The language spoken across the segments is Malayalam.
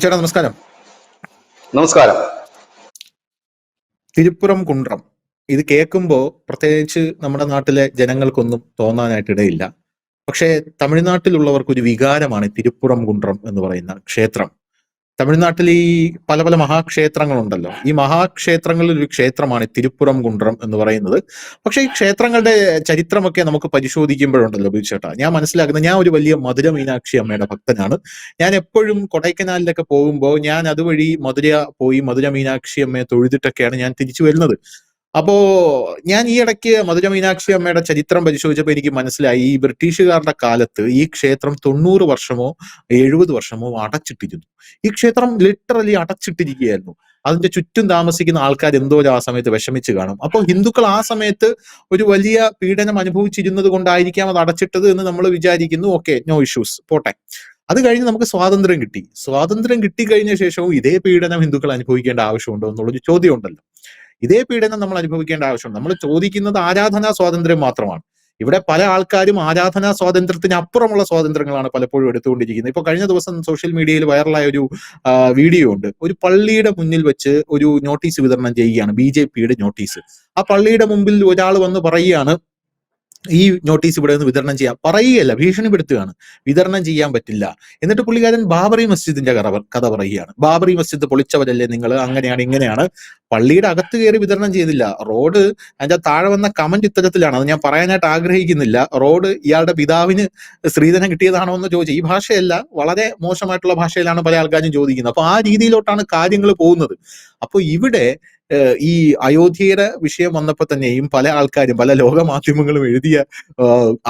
ചേട്ടാ നമസ്കാരം. നമസ്കാരം. തിരുപ്പുറം കുണ്ട്രം ഇത് കേൾക്കുമ്പോൾ പ്രത്യേകിച്ച് നമ്മുടെ നാട്ടിലെ ജനങ്ങൾക്കൊന്നും തോന്നാനായിട്ടിടയില്ല. പക്ഷേ തമിഴ്നാട്ടിലുള്ളവർക്ക് ഒരു വികാരമാണ് തിരുപ്പുറം കുണ്ട്രം എന്ന് പറയുന്ന ക്ഷേത്രം. തമിഴ്നാട്ടിൽ ഈ പല പല മഹാക്ഷേത്രങ്ങളുണ്ടല്ലോ. ഈ മഹാക്ഷേത്രങ്ങളിൽ ഒരു ക്ഷേത്രമാണ് തിരുപ്പുറം കുണ്ട്രം എന്ന് പറയുന്നത്. പക്ഷെ ഈ ക്ഷേത്രങ്ങളുടെ ചരിത്രമൊക്കെ നമുക്ക് പരിശോധിക്കുമ്പോഴുണ്ടല്ലോ ബിജുചേട്ടാ, ഞാൻ മനസ്സിലാക്കുന്നത്, ഞാൻ ഒരു വലിയ മധുര മീനാക്ഷി അമ്മയുടെ ഭക്തനാണ്. ഞാൻ എപ്പോഴും കൊടൈക്കനാലിലൊക്കെ പോകുമ്പോൾ ഞാൻ അതുവഴി മധുര പോയി മധുര മീനാക്ഷി അമ്മയെ തൊഴുതിട്ടൊക്കെയാണ് ഞാൻ തിരിച്ചു വരുന്നത്. അപ്പോ ഞാൻ ഈ ഇടയ്ക്ക് മധുര മീനാക്ഷി അമ്മയുടെ ചരിത്രം പരിശോധിച്ചപ്പോൾ എനിക്ക് മനസ്സിലായി, ഈ ബ്രിട്ടീഷുകാരുടെ കാലത്ത് ഈ ക്ഷേത്രം 90 വർഷമോ 70 വർഷമോ അടച്ചിട്ടിരുന്നു. ഈ ക്ഷേത്രം ലിറ്ററലി അടച്ചിട്ടിരിക്കുകയായിരുന്നു. അതിന്റെ ചുറ്റും താമസിക്കുന്ന ആൾക്കാർ എന്തോ ആ സമയത്ത് വിഷമിച്ച് കാണും. അപ്പോൾ ഹിന്ദുക്കൾ ആ സമയത്ത് ഒരു വലിയ പീഡനം അനുഭവിച്ചിരുന്നത് കൊണ്ടായിരിക്കാം അത് അടച്ചിട്ടത് എന്ന് നമ്മൾ വിചാരിക്കുന്നു. ഓക്കെ, നോ ഇഷ്യൂസ്, പോട്ടെ. അത് കഴിഞ്ഞ് നമുക്ക് സ്വാതന്ത്ര്യം കിട്ടി. സ്വാതന്ത്ര്യം കിട്ടിക്കഴിഞ്ഞ ശേഷവും ഇതേ പീഡനം ഹിന്ദുക്കൾ അനുഭവിക്കേണ്ട ആവശ്യമുണ്ടോ എന്നുള്ളൊരു ചോദ്യം ഉണ്ടല്ലോ. ഇതേ പീഡനം നമ്മൾ അനുഭവിക്കേണ്ട ആവശ്യമുണ്ട്. നമ്മൾ ചോദിക്കുന്നത് ആരാധനാ സ്വാതന്ത്ര്യം മാത്രമാണ്. ഇവിടെ പല ആൾക്കാരും ആരാധനാ സ്വാതന്ത്ര്യത്തിന് അപ്പുറമുള്ള സ്വാതന്ത്ര്യങ്ങളാണ് പലപ്പോഴും എടുത്തുകൊണ്ടിരിക്കുന്നത്. ഇപ്പൊ കഴിഞ്ഞ ദിവസം സോഷ്യൽ മീഡിയയിൽ വൈറലായ ഒരു വീഡിയോ ഉണ്ട്. ഒരു പള്ളിയുടെ മുന്നിൽ വെച്ച് ഒരു നോട്ടീസ് വിതരണം ചെയ്യുകയാണ്, BJPയുടെ നോട്ടീസ്. ആ പള്ളിയുടെ മുമ്പിൽ ഒരാൾ വന്ന് പറയുകയാണ്, ഈ നോട്ടീസ് ഇവിടെ നിന്ന് വിതരണം ചെയ്യാം, പറയുകയല്ല, ഭീഷണിപ്പെടുത്തുകയാണ്, വിതരണം ചെയ്യാൻ പറ്റില്ല. എന്നിട്ട് പുള്ളിക്കാരൻ ബാബറി മസ്ജിദിന്റെ കഥ പറയുകയാണ്. ബാബറി മസ്ജിദ് പൊളിച്ചവരല്ലേ നിങ്ങൾ, അങ്ങനെയാണ് ഇങ്ങനെയാണ്. പള്ളിയുടെ അകത്ത് കയറി വിതരണം ചെയ്തില്ല. റോഡ്, അതിന്റെ താഴെ വന്ന കമന്റ് ഇത്തരത്തിലാണ്, അത് ഞാൻ പറയാനായിട്ട് ആഗ്രഹിക്കുന്നില്ല. റോഡ് ഇയാളുടെ പിതാവിന് സ്ത്രീധനം കിട്ടിയതാണോ എന്ന് ചോദിച്ചു. ഈ ഭാഷയല്ല, വളരെ മോശമായിട്ടുള്ള ഭാഷയിലാണ് പല ആൾക്കാരും ചോദിക്കുന്നത്. അപ്പൊ ആ രീതിയിലോട്ടാണ് കാര്യങ്ങൾ പോകുന്നത്. അപ്പൊ ഇവിടെ ഈ അയോധ്യയുടെ വിഷയം വന്നപ്പോൾ തന്നെയും പല ആൾക്കാരും, പല ലോക മാധ്യമങ്ങളും എഴുതിയ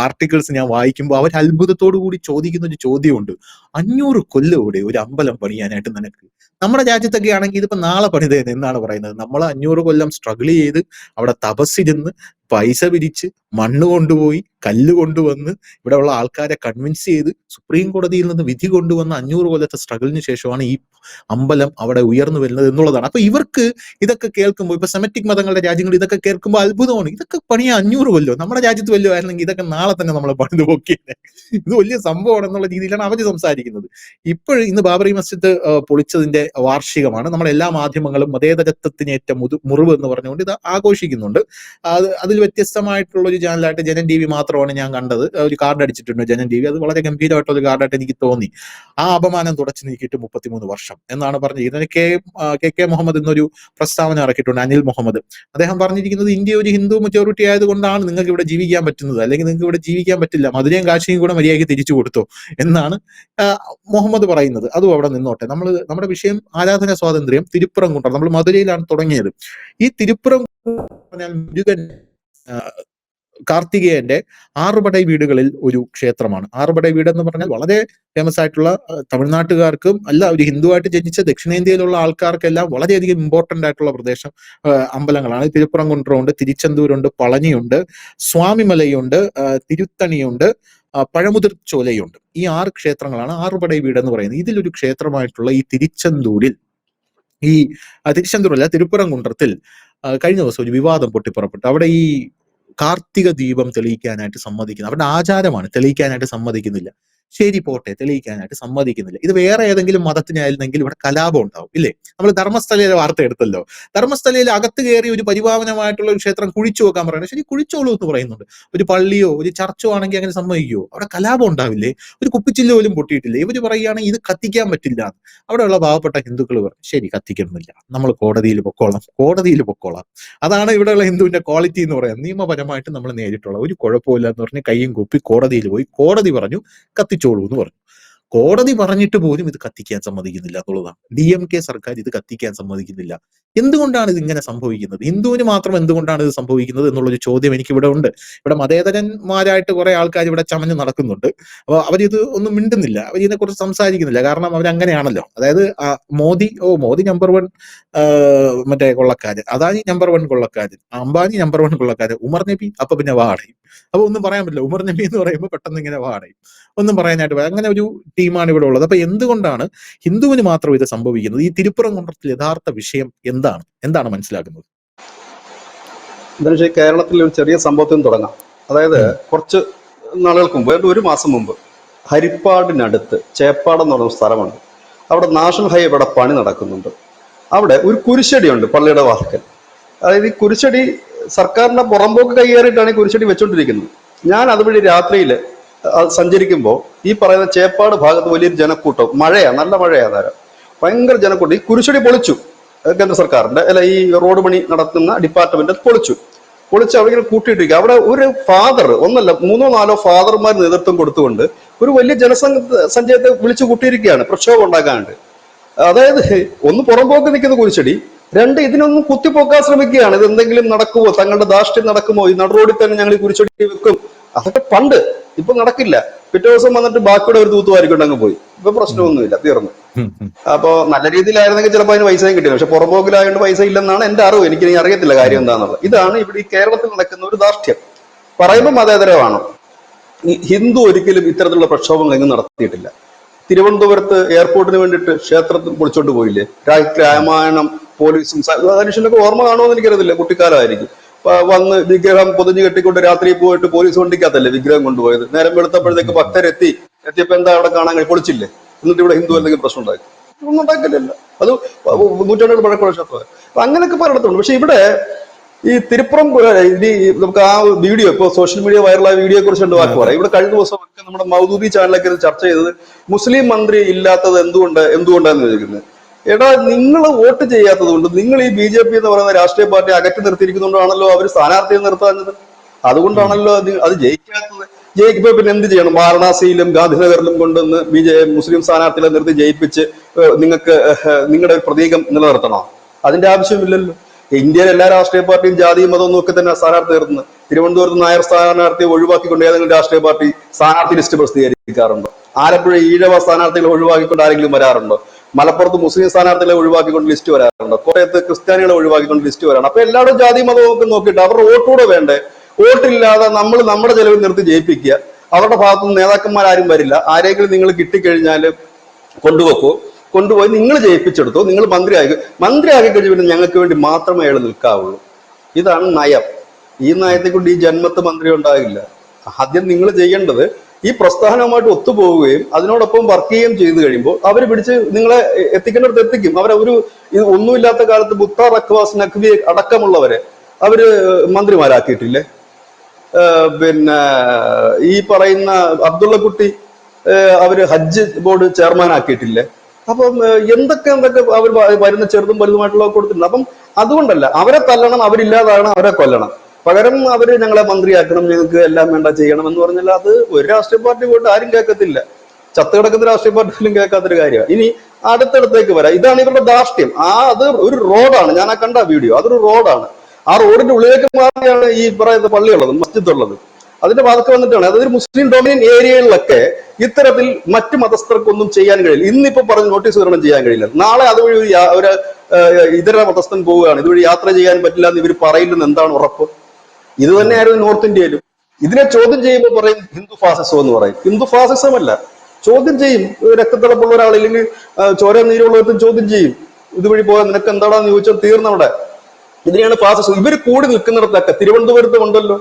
ആർട്ടിക്കിൾസ് ഞാൻ വായിക്കുമ്പോൾ അവർ അത്ഭുതത്തോടു കൂടി ചോദിക്കുന്ന ഒരു ചോദ്യമുണ്ട്. 500 കൊല്ലം ഒരു അമ്പലം പണിയാനായിട്ട് നിനക്ക്? നമ്മുടെ രാജ്യത്തൊക്കെ ആണെങ്കിൽ ഇതിപ്പോ നാളെ പണിതേനെ എന്നാണ് പറയുന്നത്. നമ്മൾ 500 കൊല്ലം സ്ട്രഗിൾ ചെയ്ത് അവിടെ തപസ്സിരുന്ന് പൈസ പിരിച്ച് മണ്ണ് കൊണ്ടുപോയി കല്ല് കൊണ്ടുവന്ന് ഇവിടെ ഉള്ള ആൾക്കാരെ കൺവിൻസ് ചെയ്ത് സുപ്രീം കോടതിയിൽ നിന്ന് വിധി കൊണ്ടുവന്ന 500 കൊല്ലത്തെ സ്ട്രഗിളിന് ശേഷമാണ് ഈ അമ്പലം അവിടെ ഉയർന്നു വരുന്നത് എന്നുള്ളതാണ്. അപ്പൊ ഇവർക്ക് ഇതൊക്കെ കേൾക്കുമ്പോൾ, ഇപ്പൊ സെമറ്റിക് മതങ്ങളുടെ രാജ്യങ്ങൾ ഇതൊക്കെ കേൾക്കുമ്പോൾ അത്ഭുതമാണ്. ഇതൊക്കെ പണിയാ 500 കൊല്ലോ, നമ്മുടെ രാജ്യത്ത് വല്ലതും ആയിരുന്നെങ്കിൽ ഇതൊക്കെ നാളെ തന്നെ നമ്മളെ പണിത് നോക്കിയത്, ഇത് വലിയ സംഭവമാണ് എന്നുള്ള രീതിയിലാണ് അവർ സംസാരിക്കുന്നത്. ഇപ്പോഴും ഇന്ന് ബാബറി മസ്ജിദ് പൊളിച്ചതിന്റെ വാർഷികമാണ്. നമ്മളെല്ലാ മാധ്യമങ്ങളും മതേതരത്വത്തിനേറ്റ മുറിവ് എന്ന് പറഞ്ഞുകൊണ്ട് ഇത് ആഘോഷിക്കുന്നുണ്ട്. അതിൽ വ്യത്യസ്തമായിട്ടുള്ള ഒരു ചാനലായിട്ട് ജനൻ TV മാത്രമാണ് ഞാൻ കണ്ടത്. ഒരു കാർഡ് അടിച്ചിട്ടുണ്ട് ജനൻ TV. അത് വളരെ ഗംഭീരമായിട്ടുള്ള ഒരു കാർഡായിട്ട് എനിക്ക് തോന്നി. ആ അപമാനം തുടച്ചു നീക്കിയിട്ട് 33 വർഷം എന്നാണ് പറഞ്ഞിരിക്കുന്നത്. കെ മുഹമ്മദ് എന്നൊരു പ്രസ്താവന ഇറക്കിയിട്ടുണ്ട്, അനിൽ മുഹമ്മദ്. അദ്ദേഹം പറഞ്ഞിരിക്കുന്നത്, ഇന്ത്യ ഒരു ഹിന്ദു മെജോറിറ്റി ആയതുകൊണ്ടാണ് നിങ്ങൾക്ക് ഇവിടെ ജീവിക്കാൻ പറ്റുന്നത്, അല്ലെങ്കിൽ നിങ്ങൾക്ക് ഇവിടെ ജീവിക്കാൻ പറ്റില്ല, മധുരയും കാശിയും കൂടെ മര്യാദയ്ക്ക് തിരിച്ചു കൊടുത്തോ എന്നാണ് മുഹമ്മദ് പറയുന്നത്. അതും അവിടെ നിന്നോട്ടെ. നമ്മുടെ വിഷയം ആരാധന സ്വാതന്ത്ര്യം, തിരുപ്പുറം കുണ്ട്രം. നമ്മൾ മധുരയിലാണ് തുടങ്ങിയത്. ഈ തിരുപ്പുറം പറഞ്ഞാൽ മുരുകൻ, കാർത്തികേയന്റെ ആറുപടൈ വീടുകളിൽ ഒരു ക്ഷേത്രമാണ്. ആറുപടൈ വീട് എന്ന് പറഞ്ഞാൽ വളരെ ഫേമസ് ആയിട്ടുള്ള, തമിഴ്നാട്ടുകാർക്കും അല്ല, ഒരു ഹിന്ദുവായിട്ട് ജനിച്ച ദക്ഷിണേന്ത്യയിലുള്ള ആൾക്കാർക്കെല്ലാം വളരെയധികം ഇമ്പോർട്ടന്റ് ആയിട്ടുള്ള അമ്പലങ്ങളാണ്. തിരുപ്പുറം കുണ്ട്രമുണ്ട്, തിരുച്ചെന്തൂരുണ്ട്, പളനിയുണ്ട്, സ്വാമിമലയുണ്ട്, തിരുത്തണിയുണ്ട്, പഴമുതിർ ചോലയുണ്ട്. ഈ 6 ക്ഷേത്രങ്ങളാണ് ആറുപടൈ വീട് എന്ന് പറയുന്നത്. ഇതിലൊരു ക്ഷേത്രമായിട്ടുള്ള ഈ തിരുച്ചെന്തൂരിൽ, ഈ തിരുച്ചെന്തൂരല്ല, തിരുപ്പുറം കുണ്ട്രത്തിൽ കഴിഞ്ഞ ദിവസം ഒരു വിവാദം പൊട്ടിപ്പുറപ്പെട്ടു. അവിടെ ഈ കാർത്തിക ദീപം തെളിയിക്കാനായിട്ട് സമ്മതിക്കുന്നത്, അവരുടെ ആചാരമാണ്, തെളിയിക്കാനായിട്ട് സമ്മതിക്കുന്നില്ല. ശരി, പോട്ടെ, തെളിയിക്കാനായിട്ട് സമ്മതിക്കുന്നില്ല. ഇത് വേറെ ഏതെങ്കിലും മതത്തിനായിരുന്നെങ്കിൽ ഇവിടെ കലാപം ഉണ്ടാവും, ഇല്ലേ? നമ്മൾ ധർമ്മസ്ഥലയിലെ വാർത്ത എടുത്തല്ലോ. ധർമ്മസ്ഥലയിൽ അകത്ത് കയറി ഒരു പരിപാവനമായിട്ടുള്ള ഒരു ക്ഷേത്രം കുഴിച്ചു വെക്കാൻ പറയുന്നത്, ശരി, കുഴിച്ചോളൂ എന്ന് പറയുന്നുണ്ട്. ഒരു പള്ളിയോ ഒരു ചർച്ചോ ആണെങ്കിൽ അങ്ങനെ സമ്മതിക്കുമോ? അവിടെ കലാപം ഉണ്ടാവില്ലേ? ഒരു കുപ്പിച്ചില്ല് പോലും പൊട്ടിയിട്ടില്ലേ? ഇവര് പറയുകയാണെങ്കിൽ ഇത് കത്തിക്കാൻ പറ്റില്ല. അവിടെയുള്ള പാവപ്പെട്ട ഹിന്ദുക്കൾ പറയും, ശരി, കത്തിക്കണമെന്നില്ല, നമ്മൾ കോടതിയിൽ പൊക്കോളാം. അതാണ് ഇവിടെയുള്ള ഹിന്ദുവിന്റെ ക്വാളിറ്റി എന്ന് പറയുന്നത്. നിയമപരമായിട്ട് നമ്മൾ നേരിട്ടുള്ള ഒരു കുഴപ്പമില്ല എന്ന് പറഞ്ഞ് കയ്യും കൂപ്പി കോടതിയിൽ പോയി. കോടതി പറഞ്ഞു കത്തിച്ചോളൂ എന്ന് പറഞ്ഞു. കോടതി പറഞ്ഞിട്ട് പോലും ഇത് കത്തിക്കാൻ സമ്മതിക്കുന്നില്ല എന്നുള്ളതാണ്. DMK സർക്കാർ ഇത് കത്തിക്കാൻ സമ്മതിക്കുന്നില്ല. എന്തുകൊണ്ടാണ് ഇത് ഇങ്ങനെ സംഭവിക്കുന്നത്? ഹിന്ദുവിന് മാത്രം എന്തുകൊണ്ടാണ് ഇത് സംഭവിക്കുന്നത് എന്നുള്ളൊരു ചോദ്യം എനിക്ക് ഇവിടെ ഉണ്ട്. ഇവിടെ മതേതരന്മാരായിട്ട് കുറെ ആൾക്കാർ ഇവിടെ ചമഞ്ഞ് നടക്കുന്നുണ്ട്. അപ്പൊ അവരിത് ഒന്നും മിണ്ടുന്നില്ല, അവരിതിനെ കുറിച്ച് സംസാരിക്കുന്നില്ല. കാരണം അവരങ്ങനെയാണല്ലോ. അതായത് മോദി നമ്പർ 1 മറ്റേ കൊള്ളക്കാരൻ, അദാനി നമ്പർ 1 കൊള്ളക്കാരൻ, അംബാനി നമ്പർ 1 കൊള്ളക്കാരൻ, ഉമർ നബി അപ്പൊ പിന്നെ വാടയും. അപ്പൊ ഒന്നും പറയാൻ പറ്റില്ല. ഉമർ നബി എന്ന് പറയുമ്പോൾ പെട്ടെന്ന് ഇങ്ങനെ വാടയും, ഒന്നും പറയാനായിട്ട് അങ്ങനെ ഒരു ടീമാണ് ഇവിടെ ഉള്ളത്. അപ്പൊ എന്തുകൊണ്ടാണ് ഹിന്ദുവിന് മാത്രം ഇത് സംഭവിക്കുന്നത്? ഈ തിരുപ്പുറം കുണ്ട്രത്തിൽ യഥാർത്ഥ വിഷയം എന്താണ് മനസ്സിലാക്കുന്നത്? കേരളത്തിൽ ഒരു ചെറിയ സംഭവത്തിൽ നിന്ന് തുടങ്ങാം. അതായത് കുറച്ച് നാളുകൾക്ക് മുമ്പ്, 1 മാസം മുമ്പ്, ഹരിപ്പാടിനടുത്ത് ചേപ്പാട് എന്ന് പറയുന്ന സ്ഥലമുണ്ട്. അവിടെ നാഷണൽ ഹൈവേയുടെ പണി നടക്കുന്നുണ്ട്. അവിടെ ഒരു കുരിശടിയുണ്ട് പള്ളിയുടെ വാതിക്കൽ. അതായത് ഈ കുരിശടി സർക്കാരിന്റെ പുറമ്പോക്ക് കൈയേറിയിട്ടാണ് ഈ കുരിശടി വെച്ചോണ്ടിരിക്കുന്നത്. ഞാൻ അതുവഴി രാത്രിയിൽ സഞ്ചരിക്കുമ്പോൾ ഈ പറയുന്ന ചേപ്പാട് ഭാഗത്ത് വലിയൊരു ജനക്കൂട്ടം, മഴയാണ്, നല്ല മഴയാണ്, നേരം ഭയങ്കര ജനക്കൂട്ടം. ഈ കുരിശടി പൊളിച്ചു കേന്ദ്ര സർക്കാരിന്റെ അല്ല ഈ റോഡ് പണി നടത്തുന്ന ഡിപ്പാർട്ട്മെന്റ് പൊളിച്ച് അവിടെ ഇങ്ങനെ കൂട്ടിയിട്ടിരിക്കുക. അവിടെ ഒരു ഫാദർ, ഒന്നല്ല 3-4 ഫാദർമാർ നേതൃത്വം കൊടുത്തുകൊണ്ട് ഒരു വലിയ ജനസഞ്ചയത്തെ വിളിച്ചു കൂട്ടിയിരിക്കുകയാണ് പ്രക്ഷോഭം ഉണ്ടാക്കാണ്ട്. അതായത് ഒന്ന് പുറമ്പോക്ക് നിൽക്കുന്ന കുരിശടി, രണ്ട് ഇതിനൊന്നും കുത്തിപ്പോക്കാൻ ശ്രമിക്കുകയാണ്. ഇത് എന്തെങ്കിലും നടക്കുമോ, തങ്ങളുടെ ധാർഷ്ട്യം നടക്കുമോ, ഈ നടുറോഡിൽ തന്നെ ഞങ്ങൾ ഈ കുരിശടി വെക്കും, അതൊക്കെ പണ്ട്, ഇപ്പൊ നടക്കില്ല. പിറ്റേ ദിവസം വന്നിട്ട് ബാക്കിയുടെ ഒരു തൂത്തുവാരിക്കൊണ്ട് അങ്ങ് പോയി. ഇപ്പൊ പ്രശ്നമൊന്നുമില്ല, തീർന്നു. അപ്പൊ നല്ല രീതിയിലായിരുന്നെങ്കിൽ ചിലപ്പോൾ അതിന് പൈസയും കിട്ടില്ല. പക്ഷെ പുറമ്പോക്കിലായതുകൊണ്ട് പൈസ ഇല്ലെന്നാണ് എന്റെ അറിവ്. എനിക്ക് അറിയത്തില്ല കാര്യം എന്താണെന്നുള്ളത്. ഇതാണ് ഇവിടെ ഈ കേരളത്തിൽ നടക്കുന്ന ഒരു ധാർഷ്ട്യം. പറയുമ്പോൾ മതേതരമാണ്. ഈ ഹിന്ദു ഒരിക്കലും ഇത്തരത്തിലുള്ള പ്രക്ഷോഭങ്ങൾ എങ്ങും നടത്തിയിട്ടില്ല. തിരുവനന്തപുരത്ത് എയർപോർട്ടിന് വേണ്ടിയിട്ട് ക്ഷേത്രത്തിൽ പൊളിച്ചോണ്ട് പോയില്ലേ, രാമായണം, പോലീസും മനുഷ്യനൊക്കെ ഓർമ്മ കാണുമെന്ന് എനിക്കറിയത്തില്ല, കുട്ടിക്കാലമായിരിക്കും. വന്ന് വിഗ്രഹം പൊതിഞ്ഞു കെട്ടിക്കൊണ്ട് രാത്രി പോയിട്ട് പോലീസ് വണ്ടിക്കകത്തല്ലേ വിഗ്രഹം കൊണ്ടുപോയത്. നേരം വെളുത്തപ്പോഴത്തേക്ക് എത്തിയപ്പോ എന്താ അവിടെ കാണാൻ പൊളിച്ചില്ലേ? എന്നിട്ട് ഇവിടെ ഹിന്ദു എന്തെങ്കിലും പ്രശ്നം ഉണ്ടാക്കി? ഒന്നും ഉണ്ടാക്കില്ലല്ലോ. അത് നൂറ്റാണ്ടുകൾ പഴക്കമുള്ള ക്ഷേത്രമാണ്. അപ്പൊ അങ്ങനെയൊക്കെ പലയിടത്തുണ്ട്. പക്ഷെ ഇവിടെ ഈ തിരുപ്പുറം നമുക്ക് ആ വീഡിയോ ഇപ്പൊ സോഷ്യൽ മീഡിയ വൈറലായ വീഡിയോയെ കുറിച്ച് രണ്ട് വാക്ക് പറയാം. ഇവിടെ കഴിഞ്ഞ ദിവസം ഒക്കെ നമ്മുടെ മൗദൂദി ചാനലൊക്കെ ചർച്ച ചെയ്തത് മുസ്ലിം മന്ത്രി ഇല്ലാത്തത് എന്തുകൊണ്ടാന്ന് ചോദിക്കുന്നത്. എടാ, നിങ്ങൾ വോട്ട് ചെയ്യാത്തത് കൊണ്ട്, നിങ്ങൾ ഈ BJP എന്ന് പറയുന്ന രാഷ്ട്രീയ പാർട്ടി അകറ്റി നിർത്തിയിരിക്കുന്നതുകൊണ്ടാണല്ലോ അവർ സ്ഥാനാർത്ഥിയെ നിർത്താഞ്ഞത്. അതുകൊണ്ടാണല്ലോ അത് ജയിക്കാത്തത്. ജയിക്കുമ്പോ പിന്നെ എന്ത് ചെയ്യണം? വാരണാസിയിലും ഗാന്ധിനഗറിലും കൊണ്ടുവന്ന് മുസ്ലിം സ്ഥാനാർത്ഥികളെ നിർത്തി ജയിപ്പിച്ച് നിങ്ങൾക്ക് നിങ്ങളുടെ ഒരു പ്രതീകം നിലനിർത്തണോ? അതിന്റെ ആവശ്യമില്ലല്ലോ. ഇന്ത്യയിലെ എല്ലാ രാഷ്ട്രീയ പാർട്ടിയും ജാതിയും മതവും ഒക്കെ തന്നെ സ്ഥാനാർത്ഥി നിർത്തുന്നത്. തിരുവനന്തപുരത്ത് നായർ സ്ഥാനാർത്ഥിയെ ഒഴിവാക്കിക്കൊണ്ട് ഏതെങ്കിലും രാഷ്ട്രീയ പാർട്ടി സ്ഥാനാർത്ഥി ലിസ്റ്റ് പ്രസിദ്ധീകരിക്കാറുണ്ടോ? ആലപ്പുഴ ഈഴവ സ്ഥാനാർത്ഥികളെ ഒഴിവാക്കിക്കൊണ്ട് ആരെങ്കിലും വരാറുണ്ടോ? മലപ്പുറത്ത് മുസ്ലിം സ്ഥാനാർത്ഥികളെ ഒഴിവാക്കിക്കൊണ്ട് ലിസ്റ്റ് വരാറുണ്ടോ? കോട്ടയത്ത് ക്രിസ്ത്യാനികളെ ഒഴിവാക്കിക്കൊണ്ട് ലിസ്റ്റ് വരാറുണ്ട്. അപ്പൊ എല്ലാവരും ജാതി മതവും ഒക്കെ നോക്കിയിട്ട് അവരുടെ വോട്ടുകൂടെ വേണ്ടേ? വോട്ടില്ലാതെ നമ്മൾ നമ്മുടെ ചെലവിൽ നിർത്തി ജയിപ്പിക്കുക. അവരുടെ ഭാഗത്തുനിന്ന് നേതാക്കന്മാരും വരില്ല. ആരെങ്കിലും നിങ്ങൾ കിട്ടിക്കഴിഞ്ഞാൽ കൊണ്ടുപോയി നിങ്ങൾ ജയിപ്പിച്ചെടുത്തോ, നിങ്ങൾ മന്ത്രിയാക്കി കഴിഞ്ഞ പിന്നെ ഞങ്ങൾക്ക് വേണ്ടി മാത്രമേ അയാൾ നിൽക്കാവുള്ളൂ. ഇതാണ് നയം. ഈ നയത്തെ കൊണ്ട് ഈ ജന്മത്ത് മന്ത്രി ഉണ്ടാകില്ല. ആദ്യം നിങ്ങൾ ചെയ്യേണ്ടത് ഈ പ്രസ്ഥാനവുമായിട്ട് ഒത്തുപോവുകയും അതിനോടൊപ്പം വർക്ക് ചെയ്യുകയും ചെയ്തു കഴിയുമ്പോൾ അവർ പിടിച്ച് നിങ്ങളെ എത്തിക്കേണ്ടടുത്ത് എത്തിക്കും. അവരൊരു ഒന്നുമില്ലാത്ത കാലത്ത് മുക്താർ അഖ്വാസ് നഖ്വി അടക്കമുള്ളവരെ അവര് മന്ത്രിമാരാക്കിയിട്ടില്ലേ? പിന്നെ ഈ പറയുന്ന അബ്ദുള്ള കുട്ടി അവര് ഹജ്ജ് ബോർഡ് ചെയർമാൻ ആക്കിയിട്ടില്ലേ? അപ്പം എന്തൊക്കെ അവർ വരുന്ന ചെറുതും വലുതുമായിട്ടുള്ള കൊടുത്തിട്ടുണ്ട്. അപ്പം അതുകൊണ്ടല്ല അവരെ തല്ലണം, അവരില്ലാതാണ് അവരെ കൊല്ലണം. പകരം അവര് ഞങ്ങളെ മന്ത്രിയാക്കണം, ഞങ്ങൾക്ക് എല്ലാം വേണ്ട ചെയ്യണം എന്ന് പറഞ്ഞാൽ അത് ഒരു രാഷ്ട്രീയ പാർട്ടി പോയിട്ട് ആരും കേൾക്കത്തില്ല. ചത്തുകിടക്കുന്ന രാഷ്ട്രീയ പാർട്ടിയിലും കേൾക്കാത്തൊരു കാര്യമാണ്. ഇനി അടുത്തടുത്തേക്ക് വരാം. ഇതാണ് ഇവരുടെ ധാർഷ്ട്യം. അത് ഒരു റോഡാണ്. ഞാൻ ആ കണ്ട വീഡിയോ, അതൊരു റോഡാണ്. ആ റോഡിന്റെ ഉള്ളിലേക്ക് മാറിയാണ് ഈ പറയുന്ന പള്ളിയുള്ളത്, മസ്ജിദ് ഉള്ളത്. അതിന്റെ ഭാഗത്ത് വന്നിട്ടാണ്. അതൊരു മുസ്ലിം ഡൊമിനിയൻ ഏരിയകളിലൊക്കെ ഇത്തരത്തിൽ മറ്റു മതസ്ഥർക്കൊന്നും ചെയ്യാൻ കഴിയില്ല. ഇന്നിപ്പോ പറഞ്ഞ് നോട്ടീസ് വിതരണം ചെയ്യാൻ കഴിയില്ല. നാളെ അതുവഴി ഒരു ഇതര മതസ്ഥൻ പോവുകയാണ്, ഇതുവഴി യാത്ര ചെയ്യാൻ പറ്റില്ല എന്ന് ഇവർ പറയില്ലെന്ന് എന്താണ് ഉറപ്പ്? ഇത് തന്നെയായിരുന്നു നോർത്ത് ഇന്ത്യയിലും. ഇതിനെ ചോദ്യം ചെയ്യുമ്പോൾ പറയും ഹിന്ദു ഫാസിസം എന്ന് പറയും. ഹിന്ദു ഫാസിസം അല്ല, ചോദ്യം ചെയ്യും. രക്തത്തിളപ്പുള്ള ഒരാളില്ലെങ്കിൽ ചോര നീരുള്ളവർക്ക് ചോദ്യം ചെയ്യും. ഇതുവഴി പോയാൽ നിനക്ക് എന്താണെന്ന് ചോദിച്ചാൽ തീർന്നവിടെ. ഇതിനെയാണ് ഫാസിസം. ഇവർ കൂടി നിൽക്കുന്നിടത്തൊക്കെ തിരുവനന്തപുരത്ത് ഉണ്ടല്ലോ,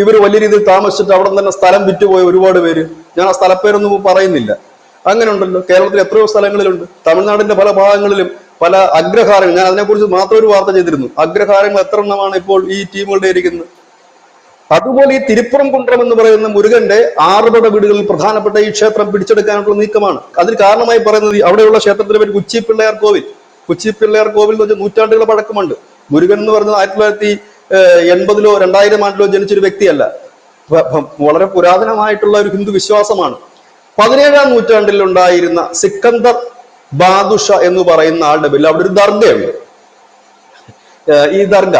ഇവർ വലിയ രീതിയിൽ താമസിച്ചിട്ട് അവിടെ തന്നെ സ്ഥലം വിറ്റുപോയ ഒരുപാട് പേര്. ഞാൻ ആ സ്ഥലപ്പേരൊന്നും പറയുന്നില്ല. അങ്ങനെ ഉണ്ടല്ലോ. കേരളത്തിൽ എത്രയോ സ്ഥലങ്ങളിലുണ്ട്. തമിഴ്നാടിന്റെ പല ഭാഗങ്ങളിലും പല അഗ്രഹാരങ്ങൾ, ഞാൻ അതിനെക്കുറിച്ച് മാത്രം ഒരു വാർത്ത ചെയ്തിരുന്നു. അഗ്രഹാരങ്ങൾ എത്ര എണ്ണമാണ് ഇപ്പോൾ ഈ ടീമുകളുടെ ഇരിക്കുന്നത്. അതുപോലെ ഈ തിരുപ്പുറം കുണ്ട്രം എന്ന് പറയുന്ന മുരുകന്റെ 6 വീടുകളിൽ പ്രധാനപ്പെട്ട ഈ ക്ഷേത്രം പിടിച്ചെടുക്കാനുള്ള നീക്കമാണ്. അതിന് കാരണമായി പറയുന്നത് അവിടെയുള്ള ക്ഷേത്രത്തിന്റെ പേര് കുച്ചിപ്പിള്ളയാർ കോവിൽ. കുച്ചിപ്പിള്ളയാർ കോവിൽ എന്ന് വെച്ചാൽ നൂറ്റാണ്ടുകൾ പഴക്കമുണ്ട്. മുരുകൻ എന്ന് പറയുന്നത് 1980-ലോ 2000 ആണ്ടിലോ ജനിച്ചൊരു വ്യക്തിയല്ല. വളരെ പുരാതനമായിട്ടുള്ള ഒരു ഹിന്ദു വിശ്വാസമാണ്. 17-ാം നൂറ്റാണ്ടിൽ ഉണ്ടായിരുന്ന സിക്കന്ദർ ബാദുഷ എന്ന് പറയുന്ന ആളുടെ പേരിൽ അവിടെ ഒരു ദർഗയുണ്ട്. ഈ ദർഗ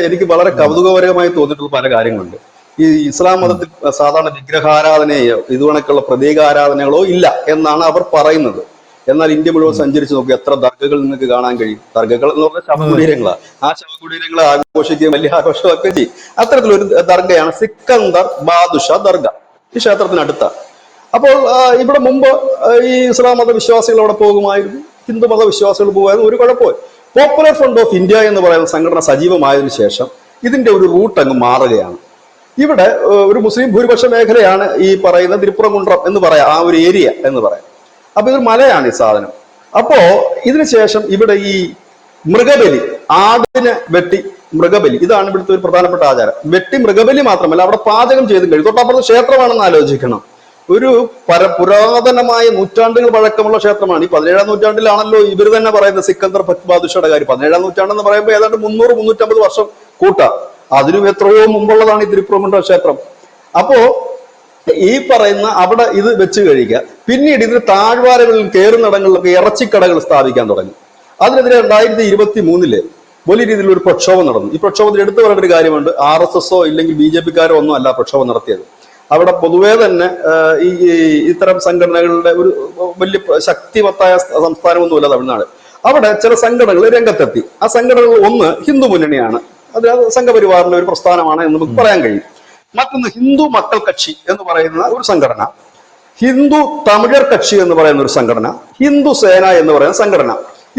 എനിക്ക് വളരെ കൗതുകപരമായി തോന്നിയിട്ടുള്ള പല കാര്യങ്ങളുണ്ട്. ഈ ഇസ്ലാം മതത്തിൽ സാധാരണ വിഗ്രഹാരാധനയോ ഇതുകണക്കുള്ള പ്രതീകാരാധനകളോ ഇല്ല എന്നാണ് അവർ പറയുന്നത്. എന്നാൽ ഇന്ത്യ മുഴുവൻ സഞ്ചരിച്ച് നോക്കി എത്ര ദർഗകൾ നിങ്ങൾക്ക് കാണാൻ കഴിയും. ദർഗകൾ എന്ന് പറഞ്ഞാൽ ശവകുടീരങ്ങളാണ്. ആ ശവകുടീരങ്ങളെ ആഘോഷിക്കുകയും വലിയ ആഘോഷമൊക്കെ ചെയ്യും. അത്തരത്തിലൊരു ദർഗയാണ് സിക്കന്ദർ ബാദുഷ ദർഗ. ഈ ക്ഷേത്രത്തിനടുത്ത. അപ്പോൾ ഇവിടെ മുമ്പ് ഈ ഇസ്ലാം മത വിശ്വാസികൾ അവിടെ പോകുമായിരുന്നു, ഹിന്ദു മത വിശ്വാസികൾ പോകുമായിരുന്നു. ഒരു കുഴപ്പമില്ല. പോപ്പുലർ ഫ്രണ്ട് ഓഫ് ഇന്ത്യ എന്ന് പറയുന്ന സംഘടന സജീവമായതിനു ശേഷം ഇതിന്റെ ഒരു റൂട്ട് അങ്ങ് മാറുകയാണ്. ഇവിടെ ഒരു മുസ്ലിം ഭൂരിപക്ഷ മേഖലയാണ് ഈ പറയുന്ന തിരുപ്പുറം കുണ്ട്രം എന്ന് പറയാം, ആ ഒരു ഏരിയ എന്ന് പറയാം. അപ്പൊ ഇതൊരു മലയാണ് ഈ സാധനം. അപ്പോ ഇതിനുശേഷം ഇവിടെ ഈ മൃഗബലി, ആടിനെ വെട്ടി മൃഗബലി, ഇതാണ് ഇവിടുത്തെ ഒരു പ്രധാനപ്പെട്ട ആചാരം. വെട്ടി മൃഗബലി മാത്രമല്ല, അവിടെ പാചകം ചെയ്തും കഴിയും. തൊട്ടപ്പുറത്ത് ക്ഷേത്രമാണെന്ന് ആലോചിക്കണം. ഒരു പുരാതനമായ നൂറ്റാണ്ടുകൾ പഴക്കമുള്ള ക്ഷേത്രമാണ്. ഈ 17-ാം നൂറ്റാണ്ടിലാണല്ലോ ഇവർ തന്നെ പറയുന്നത് സിക്കന്ദർ ബാദുഷയുടെ കാര്യം. 17-ാം നൂറ്റാണ്ടെന്ന് പറയുമ്പോൾ ഏതാണ്ട് 300-350 വർഷം കൂട്ടാം. അതിനും എത്രയോ മുമ്പുള്ളതാണ് ഈ തിരുപ്പുറമുണ്ട ക്ഷേത്രം. അപ്പോ ഈ പറയുന്ന അവിടെ ഇത് വെച്ച് കഴിയുക. പിന്നീട് ഇതിന് താഴ്വാരകളിലും കയറുന്നിടങ്ങളിലൊക്കെ ഇറച്ചിക്കടകൾ സ്ഥാപിക്കാൻ തുടങ്ങി. അതിനെതിരെ 2023 വലിയ രീതിയിൽ ഒരു പ്രക്ഷോഭം നടന്നു. ഈ പ്രക്ഷോഭത്തിൽ എടുത്തു പറയേണ്ട ഒരു കാര്യമുണ്ട്, RSSO ഇല്ലെങ്കിൽ BJP-ക്കാരോ ഒന്നും അല്ല പ്രക്ഷോഭം നടത്തിയത്. അവിടെ പൊതുവേ തന്നെ ഈ ഇത്തരം സംഘടനകളുടെ ഒരു വലിയ ശക്തിമത്തായ സംസ്ഥാനമൊന്നുമല്ല തമിഴ്നാട്. അവിടെ ചില സംഘടനകൾ രംഗത്തെത്തി. ആ സംഘടനകൾ ഒന്ന് ഹിന്ദു മുന്നണിയാണ്, അത് സംഘപരിവാറിന്റെ ഒരു പ്രസ്ഥാനമാണ് എന്ന് നമുക്ക് പറയാൻ കഴിയും. മറ്റൊന്ന് ഹിന്ദു മക്കൾ കക്ഷി എന്ന് പറയുന്ന ഒരു സംഘടന, ഹിന്ദു തമിഴർ കക്ഷി എന്ന് പറയുന്ന ഒരു സംഘടന, ഹിന്ദു സേന എന്ന് പറയുന്ന സംഘടന.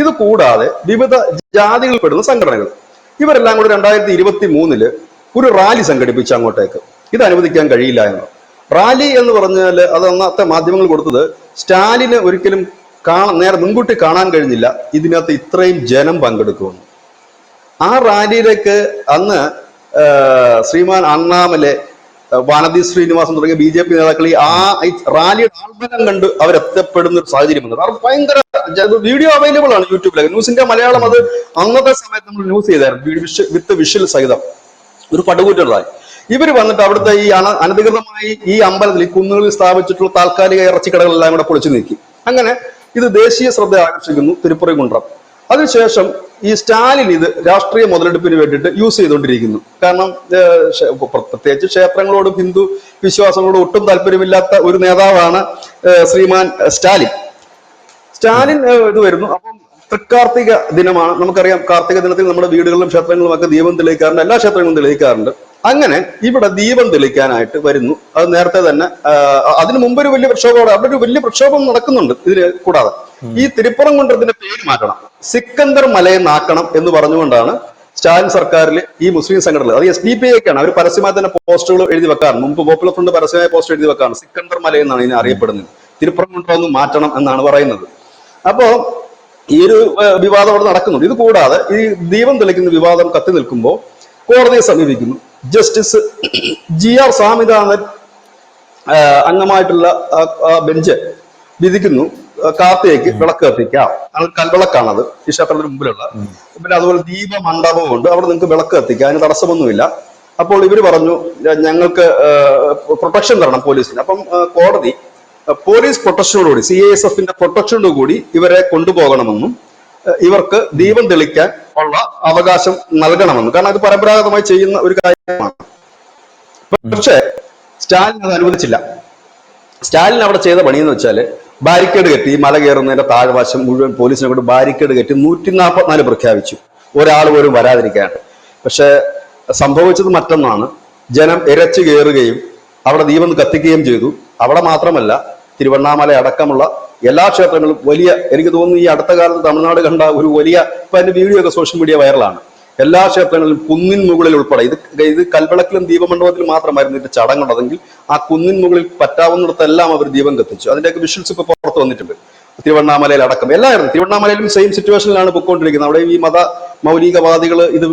ഇത് കൂടാതെ വിവിധ ജാതികളിൽപ്പെടുന്ന സംഘടനകൾ. ഇവരെല്ലാം കൂടി 2023 ഒരു റാലി സംഘടിപ്പിച്ചു അങ്ങോട്ടേക്ക്. ഇത് അനുവദിക്കാൻ കഴിയില്ല എന്ന്. റാലി എന്ന് പറഞ്ഞാൽ അത് അന്നത്തെ മാധ്യമങ്ങൾ കൊടുത്തത് സ്റ്റാലിന് ഒരിക്കലും നേരെ മുൻകൂട്ടി കാണാൻ കഴിഞ്ഞില്ല ഇതിനകത്ത് ഇത്രയും ജനം പങ്കെടുക്കുമെന്ന്. ആ റാലിയിലേക്ക് അന്ന് ശ്രീമാൻ അണ്ണാമലെ, വാനതി ശ്രീനിവാസൻ തുടങ്ങിയ BJP നേതാക്കൾ ഈ റാലിയുടെ ആൾബലം കണ്ട് അവരെത്തപ്പെടുന്ന ഒരു സാഹചര്യം വന്നത്. അവർ ഭയങ്കര വീഡിയോ അവൈലബിൾ ആണ് യൂട്യൂബിലേക്ക്. ന്യൂസ് ഇന്ത്യ മലയാളം അത് അന്നത്തെ സമയത്ത് നമ്മൾ ന്യൂസ് ചെയ്തായിരുന്നു വിത്ത് വിഷ്വൽ സഹിതം, ഒരു പടുകൂറ്റലായി. ഇവര് വന്നിട്ട് അവിടുത്തെ ഈ അനധികൃതമായി ഈ അമ്പലത്തിൽ, ഈ കുന്നുകളിൽ സ്ഥാപിച്ചിട്ടുള്ള താൽക്കാലിക ഇറച്ചിക്കടകളെല്ലാം കൂടെ പൊളിച്ചു നീക്കി. അങ്ങനെ ഇത് ദേശീയ ശ്രദ്ധ ആകർഷിക്കുന്നു തിരുപ്പുറകുണ്ട്രം. അതിനുശേഷം ഈ സ്റ്റാലിൻ ഇത് രാഷ്ട്രീയ മുതലെടുപ്പിന് വേണ്ടിയിട്ട് യൂസ് ചെയ്തുകൊണ്ടിരിക്കുന്നു. കാരണം പ്രത്യേകിച്ച് ക്ഷേത്രങ്ങളോടും ഹിന്ദു വിശ്വാസങ്ങളോടും ഒട്ടും താല്പര്യമില്ലാത്ത ഒരു നേതാവാണ് ശ്രീമാൻ സ്റ്റാലിൻ. ഇത് വരുന്നു. അപ്പം തൃക്കാർത്തിക ദിനമാണ്, നമുക്കറിയാം. കാർത്തിക ദിനത്തിൽ നമ്മുടെ വീടുകളിലും ക്ഷേത്രങ്ങളിലും ഒക്കെ ദീപം തെളിയിക്കാറുണ്ട്, എല്ലാ ക്ഷേത്രങ്ങളും തെളിയിക്കാറുണ്ട്. അങ്ങനെ ഇവിടെ ദീപം തെളിയിക്കാനായിട്ട് വരുന്നു. അത് നേരത്തെ തന്നെ അതിനു മുമ്പ് ഒരു വലിയ പ്രക്ഷോഭം, അവിടെ ഒരു വലിയ പ്രക്ഷോഭം നടക്കുന്നുണ്ട്. ഇതിന് കൂടാതെ ഈ തിരുപ്പുറംകുன்றത്തിന്റെ പേര് മാറ്റണം, സിക്കന്ദർ മലയെന്നാക്കണം എന്ന് പറഞ്ഞുകൊണ്ടാണ് സ്റ്റാലിൻ സർക്കാരിൽ ഈ മുസ്ലിം സംഘടനകൾ, അത് SDPI-ക്കാണ് അവർ പരസ്യമായി തന്നെ പോസ്റ്റുകൾ എഴുതി വെക്കാറുണ്ട്. മുമ്പ് പോപ്പുലർ ഫ്രണ്ട് പരസ്യമായ പോസ്റ്റ് എഴുതി വെക്കാറുണ്ട്. സിക്കന്ദർ മല എന്നാണ് ഇതിനെ അറിയപ്പെടുന്നത്. തിരുപ്പുറംകുன்றம் ഒന്ന് മാറ്റണം എന്നാണ് പറയുന്നത്. അപ്പോ ഈ ഒരു വിവാദം അവിടെ നടക്കുന്നുണ്ട്. ഇത് കൂടാതെ ഈ ദീപം തെളിക്കുന്ന വിവാദം കത്തി നിൽക്കുമ്പോൾ കോടതിയെ സമീപിക്കുന്നു. ജസ്റ്റിസ് GR സ്വാമിനാഥൻ അംഗമായിട്ടുള്ള ബെഞ്ച് വിധിക്കുന്നു, കാർത്തികയ്ക്ക് വിളക്ക് കത്തിക്കാം. അത് കൽവിളക്കാണത്, ഈ ക്ഷേത്രത്തിന് മുമ്പിലുള്ള. പിന്നെ അതുപോലെ ദീപമണ്ഡപവും ഉണ്ട്, അവിടെ നിങ്ങൾക്ക് വിളക്ക് കത്തിക്കാം, അതിന് തടസ്സമൊന്നുമില്ല. അപ്പോൾ ഇവര് പറഞ്ഞു ഞങ്ങൾക്ക് പ്രൊട്ടക്ഷൻ തരണം പോലീസിന്. അപ്പം കോടതി പോലീസ് പ്രൊട്ടക്ഷനോടുകൂടി, CISF-ന്റെ പ്രൊട്ടക്ഷനോടുകൂടി ഇവരെ കൊണ്ടുപോകണമെന്നും ഇവർക്ക് ദീപം തെളിക്കാൻ ഉള്ള അവകാശം നൽകണമെന്നും, കാരണം അത് പരമ്പരാഗതമായി ചെയ്യുന്ന ഒരു കാര്യമാണ്. പക്ഷേ സ്റ്റാലിൻ അത് അനുവദിച്ചില്ല. സ്റ്റാലിൻ അവിടെ ചെയ്ത പണിയെന്ന് വെച്ചാല് ബാരിക്കേഡ് കെട്ടി, മല കയറുന്നതിന്റെ താഴ്വശം മുഴുവൻ പോലീസിനെ കൊണ്ട് ബാരിക്കേഡ് കെട്ടി 144 പ്രഖ്യാപിച്ചു, ഒരാൾ പോലും വരാതിരിക്കാൻ. പക്ഷെ സംഭവിച്ചത് മറ്റൊന്നാണ്. ജനം ഇരച്ചു കയറുകയും അവിടെ ദീപം കത്തിക്കുകയും ചെയ്തു. അവിടെ മാത്രമല്ല, തിരുവണ്ണാമല അടക്കമുള്ള എല്ലാ ക്ഷേത്രങ്ങളും വലിയ, എനിക്ക് തോന്നുന്നു ഈ അടുത്ത കാലത്ത് തമിഴ്നാട് കണ്ട ഒരു വലിയ, ഇപ്പൊ അതിന്റെ വീഡിയോ ഒക്കെ സോഷ്യൽ മീഡിയ വൈറലാണ്. എല്ലാ ക്ഷേത്രങ്ങളിലും കുന്നിൻ മുകളിൽ ഉൾപ്പെടെ, ഇത് കൽവിളക്കിലും ദീപമണ്ഡപത്തിലും മാത്രമായിരുന്നു ഇതിന്റെ ചടങ്ങുള്ളതെങ്കിൽ ആ കുന്നിൻ മുകളിൽ പറ്റാവുന്നിടത്തെല്ലാം അവർ ദീപം കത്തിച്ചു. അതിന്റെയൊക്കെ വിഷ്വൽസ് ഇപ്പൊ പുറത്ത് വന്നിട്ടുണ്ട്. തിരുവണ്ണാമലയിൽ അടക്കം എല്ലാവരും, തിരുവണ്ണാമലയിലും സെയിം സിറ്റുവേഷനിലാണ് പൊയ്ക്കൊണ്ടിരിക്കുന്നത്. അവിടെ ഈ മൗലികവാദികൾ ഇത്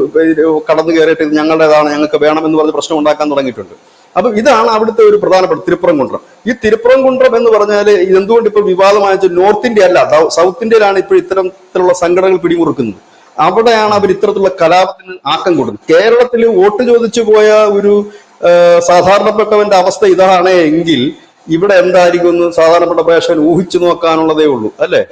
കടന്നു കയറിയിട്ട് ഇത് ഞങ്ങളുടേതാണ്, ഞങ്ങൾക്ക് വേണം എന്ന് പറഞ്ഞ് പ്രശ്നം ഉണ്ടാക്കാൻ തുടങ്ങിയിട്ടുണ്ട്. അപ്പൊ ഇതാണ് അവിടുത്തെ ഒരു പ്രധാനപ്പെട്ട തിരുപ്പുറംകുன்றம். ഈ തിരുപ്പുറംകുன்றம் എന്ന് പറഞ്ഞാൽ എന്തുകൊണ്ട് ഇപ്പോൾ വിവാദമായ നോർത്ത് ഇന്ത്യ അല്ല, സൗത്ത് ഇന്ത്യയിലാണ് ഇപ്പോൾ ഇത്തരത്തിലുള്ള സംഘടനകൾ പിടിമുറുക്കുന്നത്. അവിടെയാണ് അവർ ഇത്തരത്തിലുള്ള കലാപത്തിന് ആക്കം കൊടുക്കുന്നത്. കേരളത്തിൽ വോട്ട് ചോദിച്ചു പോയ ഒരു സാധാരണപ്പെട്ടവന്റെ അവസ്ഥ ഇതാണ് എങ്കിൽ ഇവിടെ എന്തായിരിക്കും എന്ന് സാധാരണപ്പെട്ട പ്രേക്ഷകൻ ഊഹിച്ചു നോക്കാനുള്ളതേ ഉള്ളൂ, അല്ലെ?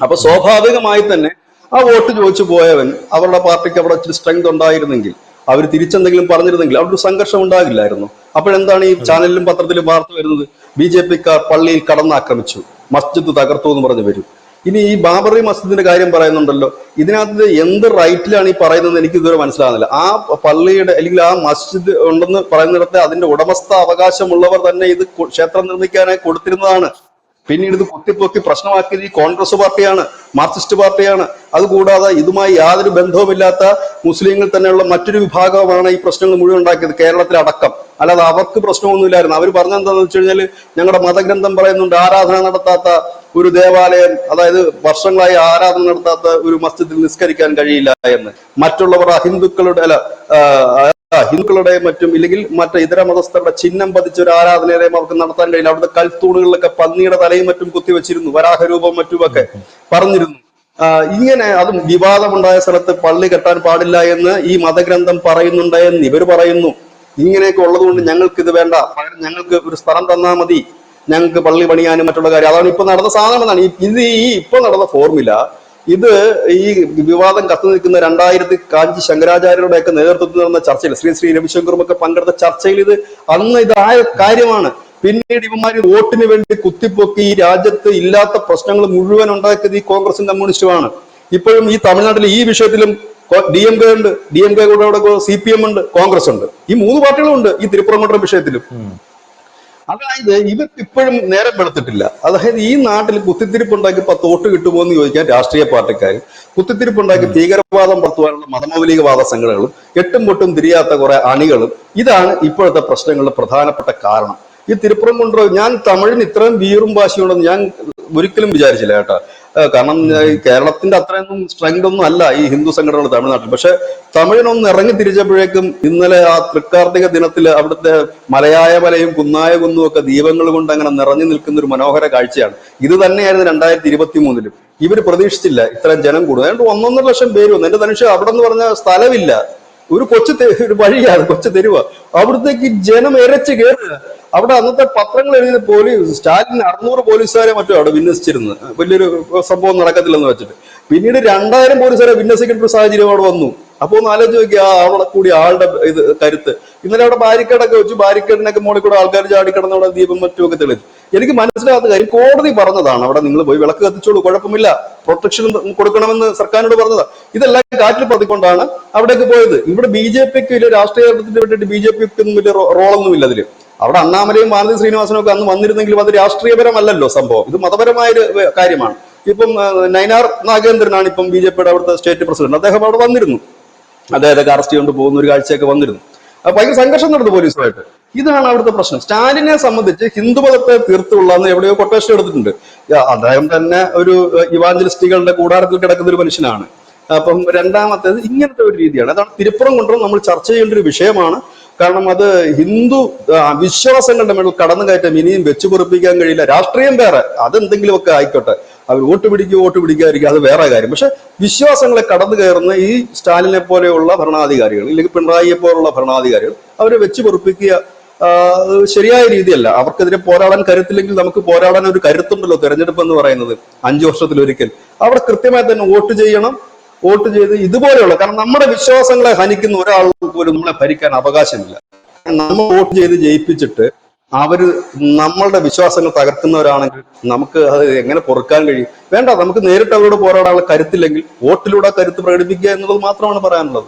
അപ്പൊ സ്വാഭാവികമായി തന്നെ ആ വോട്ട് ചോദിച്ചു പോയവൻ, അവരുടെ പാർട്ടിക്ക് അവിടെ ഇച്ചിരി സ്ട്രെങ്ത് ഉണ്ടായിരുന്നെങ്കിൽ, അവർ തിരിച്ചെന്തെങ്കിലും പറഞ്ഞിരുന്നെങ്കിൽ അവിടെ ഒരു സംഘർഷം ഉണ്ടാകില്ലായിരുന്നു. അപ്പോഴെന്താണ് ഈ ചാനലിലും പത്രത്തിലും വാർത്ത വരുന്നത്? BJP-ക്കാർ പള്ളിയിൽ കടന്നാക്രമിച്ചു, മസ്ജിദ് തകർത്തു എന്ന് പറഞ്ഞു വരും. ഇനി ഈ ബാബറി മസ്ജിദിന്റെ കാര്യം പറയുന്നുണ്ടല്ലോ, ഇതിനകത്ത് എന്ത് റൈറ്റിലാണ് ഈ പറയുന്നത് എനിക്ക് ഇതുവരെ മനസ്സിലാകുന്നില്ല. ആ പള്ളിയുടെ അല്ലെങ്കിൽ ആ മസ്ജിദ് ഉണ്ടെന്ന് പറയുന്നിടത്ത് അതിന്റെ ഉടമസ്ഥ അവകാശമുള്ളവർ തന്നെ ഇത് ക്ഷേത്രം നിർമ്മിക്കാനായി കൊടുത്തിരുന്നതാണ്. പിന്നീട് ഇത് കുത്തിപ്പൊക്കി പ്രശ്നമാക്കിയത് ഈ കോൺഗ്രസ് പാർട്ടിയാണ്, മാർക്സിസ്റ്റ് പാർട്ടിയാണ്. അതുകൂടാതെ ഇതുമായി യാതൊരു ബന്ധവുമില്ലാത്ത മുസ്ലിങ്ങൾ തന്നെയുള്ള മറ്റൊരു വിഭാഗമാണ് ഈ പ്രശ്നങ്ങൾ മുഴുവൻ ഉണ്ടാക്കിയത്, കേരളത്തിലടക്കം. അല്ലാതെ അവർക്ക് പ്രശ്നമൊന്നുമില്ലായിരുന്നു. അവർ പറഞ്ഞെന്താണെന്ന് വെച്ച് കഴിഞ്ഞാൽ ഞങ്ങളുടെ മതഗ്രന്ഥം പറയുന്നുണ്ട് ആരാധന നടത്താത്ത ഒരു ദേവാലയം, അതായത് വർഷങ്ങളായി ആരാധന നടത്താത്ത ഒരു മസ്ജിദിൽ നിസ്കരിക്കാൻ കഴിയില്ല എന്ന്, മറ്റുള്ളവർ ഹിന്ദുക്കളുടെ അല്ല ഹിന്ദുക്കളുടെ മറ്റും ഇല്ലെങ്കിൽ ഇതര മതസ്ഥരുടെ ചിഹ്നം പതിച്ച ഒരു ആരാധനാലയം അവർക്ക് നടത്താൻ കഴിയില്ല, അവിടുത്തെ കൽത്തൂണുകളിലൊക്കെ പന്നിയുടെ തലയും മറ്റും കുത്തിവെച്ചിരുന്നു, വരാഹരൂപം മറ്റുമൊക്കെ പറഞ്ഞിരുന്നു. ഇങ്ങനെ അതും വിവാദമുണ്ടായ സ്ഥലത്ത് പള്ളി കെട്ടാൻ പാടില്ല എന്ന് ഈ മതഗ്രന്ഥം പറയുന്നുണ്ട് എന്ന് ഇവർ പറയുന്നു. ഇങ്ങനെയൊക്കെ ഉള്ളതുകൊണ്ട് ഞങ്ങൾക്ക് ഇത് വേണ്ട, പകരം ഞങ്ങൾക്ക് ഒരു സ്ഥലം തന്നാൽ മതി, ഞങ്ങൾക്ക് പള്ളി പണിയാനും മറ്റുള്ള കാര്യം. അതാണ് ഇപ്പൊ നടന്ന സാധനം എന്നാണ്. ഇപ്പൊ നടന്ന ഫോർമുല ഇത് ഈ വിവാദം കത്തു നിൽക്കുന്ന 2000 കാഞ്ചി ശങ്കരാചാര്യരുടെ ഒക്കെ നേതൃത്വത്തിൽ നടന്ന ചർച്ചയിൽ ശ്രീ രവിശങ്കറും ഒക്കെ പങ്കെടുത്ത ചർച്ചയിൽ അന്ന് ഇതായ കാര്യമാണ്. പിന്നീട് ഇവന്മാര് വോട്ടിന് വേണ്ടി കുത്തിപ്പൊക്കി ഈ രാജ്യത്ത് ഇല്ലാത്ത പ്രശ്നങ്ങൾ മുഴുവൻ ഉണ്ടാക്കിയത് ഈ കോൺഗ്രസും കമ്മ്യൂണിസ്റ്റുമാണ്. ഇപ്പോഴും ഈ തമിഴ്നാട്ടിൽ ഈ വിഷയത്തിലും DMK ഉണ്ട്, DMK കൂടെ CPM ഉണ്ട്, കോൺഗ്രസ് ഉണ്ട്, ഈ 3 പാർട്ടികളും ഉണ്ട് ഈ തിരുപ്പുറംകുന്റം വിഷയത്തിലും. അതായത് ഇവർക്ക് ഇപ്പോഴും നേരം വെളുത്തിട്ടില്ല. അതായത് ഈ നാട്ടിൽ കുത്തിത്തിരിപ്പുണ്ടാക്കി 10 വോട്ട് കിട്ടുമോ എന്ന് ചോദിക്കാൻ രാഷ്ട്രീയ പാർട്ടിക്കാർ, കുത്തിത്തിരിപ്പുണ്ടാക്കി ഭീകരവാദം നടത്തുവാനുള്ള മതമൗലികവാദ സംഘടനകളും, എട്ടും പൊട്ടും തിരിയാത്ത കുറെ അണികളും, ഇതാണ് ഇപ്പോഴത്തെ പ്രശ്നങ്ങളുടെ പ്രധാനപ്പെട്ട കാരണം. ഈ തിരുപ്പുറംകുന്റം ഞാൻ തമിഴിന് ഇത്രയും വീറും വാശിയുണ്ടെന്ന് ഞാൻ ഒരിക്കലും വിചാരിച്ചില്ല കേട്ടോ. കാരണം കേരളത്തിന്റെ അത്രയൊന്നും സ്ട്രെങ്ത് ഒന്നും അല്ല ഈ ഹിന്ദു സംഘടനകൾ തമിഴ്നാട്ടിൽ. പക്ഷെ തമിഴിനൊന്ന് ഇറങ്ങി തിരിച്ചപ്പോഴേക്കും ഇന്നലെ ആ തൃക്കാർത്തിക ദിനത്തിൽ അവിടുത്തെ മലയായ മലയും കുന്നായ കുന്നും ഒക്കെ ദീപങ്ങൾ കൊണ്ട് അങ്ങനെ നിറഞ്ഞു നിൽക്കുന്ന ഒരു മനോഹര കാഴ്ചയാണ്. ഇത് തന്നെയായിരുന്നു 2023-ലും. ഇവര് പ്രതീക്ഷിച്ചില്ല ഇത്രയും ജനം കൂടും. അതുകൊണ്ട് 1.5 ലക്ഷം പേര് വന്നു. എന്റെ തനിഷ അവിടെ എന്ന് പറഞ്ഞ സ്ഥലമില്ല, ഒരു ഒരു വഴിയാണ്, കൊച്ചു തെരുവ. അവിടത്തേക്ക് ജനം ഇരച്ച് കയറുക. അവിടെ അന്നത്തെ പത്രങ്ങൾ എഴുതിയത് പോലീസ് സ്റ്റാലിൻ 600 പോലീസുകാരെ മറ്റോ അവിടെ വിന്യസിച്ചിരുന്നു, വലിയൊരു സംഭവം നടക്കത്തില്ലെന്ന് വെച്ചിട്ട്. പിന്നീട് 2000 പോലീസുകാരെ വിന്യസിക്കേണ്ട ഒരു സാഹചര്യം അവിടെ വന്നു. അപ്പൊ ഒന്ന് ആലോചിച്ച് നോക്കിയാ അവിടെ കൂടി ആളുടെ കരുത്ത്. ഇന്നലെ അവിടെ ബാരിക്കേഡൊക്കെ വെച്ചു, ബാരിക്കേഡിനൊക്കെ മുകളിൽ കൂടെ ആൾക്കാർ ചാടിക്കിടന്ന് അവിടെ ദീപം മറ്റുമൊക്കെ തെളിച്ചു. എനിക്ക് മനസ്സിലാകാത്ത കാര്യം, കോടതി പറഞ്ഞതാണ് അവിടെ നിങ്ങൾ പോയി വിളക്ക് കത്തിച്ചോളൂ, കുഴപ്പമില്ല, പ്രൊട്ടക്ഷൻ കൊടുക്കണമെന്ന് സർക്കാരിനോട് പറഞ്ഞതാ. ഇതെല്ലാം കാറ്റിൽ പതിക്കൊണ്ടാണ് അവിടേക്ക് പോയത്. ഇവിടെ BJPക്ക് വലിയ രാഷ്ട്രീയത്തിന് വേണ്ടിയിട്ട് BJPക്ക് ഒന്നും വലിയ റോളൊന്നും ഇല്ല അതില്. അവിടെ അണ്ണാമലയും മാനന്ദി ശ്രീനിവാസനും ഒക്കെ അന്ന് വന്നിരുന്നെങ്കിലും അത് രാഷ്ട്രീയപരമല്ലല്ലോ സംഭവം, ഇത് മതപരമായൊരു കാര്യമാണ്. ഇപ്പം നയനാർ നാഗേന്ദ്രനാണ് ഇപ്പം BJPയുടെ അവിടുത്തെ സ്റ്റേറ്റ് പ്രസിഡന്റ്. അദ്ദേഹം അവിടെ വന്നിരുന്നു, അദ്ദേഹത്തെ അറസ്റ്റ് കൊണ്ട് പോകുന്ന ഒരു കാഴ്ചയൊക്കെ വന്നിരുന്നു. ഭയങ്കര സംഘർഷം നടന്നു പോലീസുമായിട്ട്. ഇതാണ് അവിടുത്തെ പ്രശ്നം. സ്റ്റാലിനെ സംബന്ധിച്ച് ഹിന്ദുമതത്തെ തീർത്തുള്ളന്ന് എവിടെയോ കൊട്ടേഷൻ എടുത്തിട്ടുണ്ട്. അദ്ദേഹം തന്നെ ഒരു ഇവാഞ്ചലിസ്റ്റുകളുടെ കൂടാരത്തിൽ കിടക്കുന്ന ഒരു മനുഷ്യനാണ്. അപ്പം രണ്ടാമത്തേത് ഇങ്ങനത്തെ ഒരു രീതിയാണ്. അതാണ് തിരുപ്പുറംകുന്റം നമ്മൾ ചർച്ച ചെയ്യേണ്ട ഒരു വിഷയമാണ്. കാരണം അത് ഹിന്ദു വിശ്വാസങ്ങളുടെ മേൽ കടന്നു കയറ്റം ഇനിയും വെച്ചു പൊറിപ്പിക്കാൻ കഴിയില്ല. രാഷ്ട്രീയം വേറെ, അതെന്തെങ്കിലുമൊക്കെ ആയിക്കോട്ടെ, അവർ വോട്ട് പിടിക്കാതിരിക്കുക, അത് വേറെ കാര്യം. പക്ഷെ വിശ്വാസങ്ങളെ കടന്നു കയറുന്ന ഈ സ്റ്റാലിനെ പോലെയുള്ള ഭരണാധികാരികൾ, ഇല്ലെങ്കിൽ പിണറായിയെ പോലുള്ള ഭരണാധികാരികൾ, അവരെ വെച്ച് പൊറിപ്പിക്കുക ശരിയായ രീതിയല്ല. അവർക്കെതിരെ പോരാടാൻ കരുത്തില്ലെങ്കിൽ നമുക്ക് പോരാടാൻ ഒരു കരുത്തുണ്ടല്ലോ തെരഞ്ഞെടുപ്പ് എന്ന് പറയുന്നത്, 5 വർഷത്തിലൊരിക്കൽ. അവിടെ കൃത്യമായി തന്നെ വോട്ട് ചെയ്യണം. വോട്ട് ചെയ്ത് ഇതുപോലെയുള്ള, കാരണം നമ്മുടെ വിശ്വാസങ്ങളെ ഹനിക്കുന്ന ഒരാൾക്ക് പോലും നമ്മളെ ഭരിക്കാൻ അവകാശമില്ല. നമ്മൾ വോട്ട് ചെയ്ത് ജയിപ്പിച്ചിട്ട് അവര് നമ്മളുടെ വിശ്വാസങ്ങൾ തകർക്കുന്നവരാണെങ്കിൽ നമുക്ക് അത് എങ്ങനെ പൊറുക്കാൻ കഴിയും? വേണ്ട, നമുക്ക് നേരിട്ട് അവരോട് പോരാടാനുള്ള കരുത്തില്ലെങ്കിൽ വോട്ടിലൂടെ കരുത്ത് പ്രകടിപ്പിക്കുക എന്നുള്ളത് മാത്രമാണ് പറയാനുള്ളത്.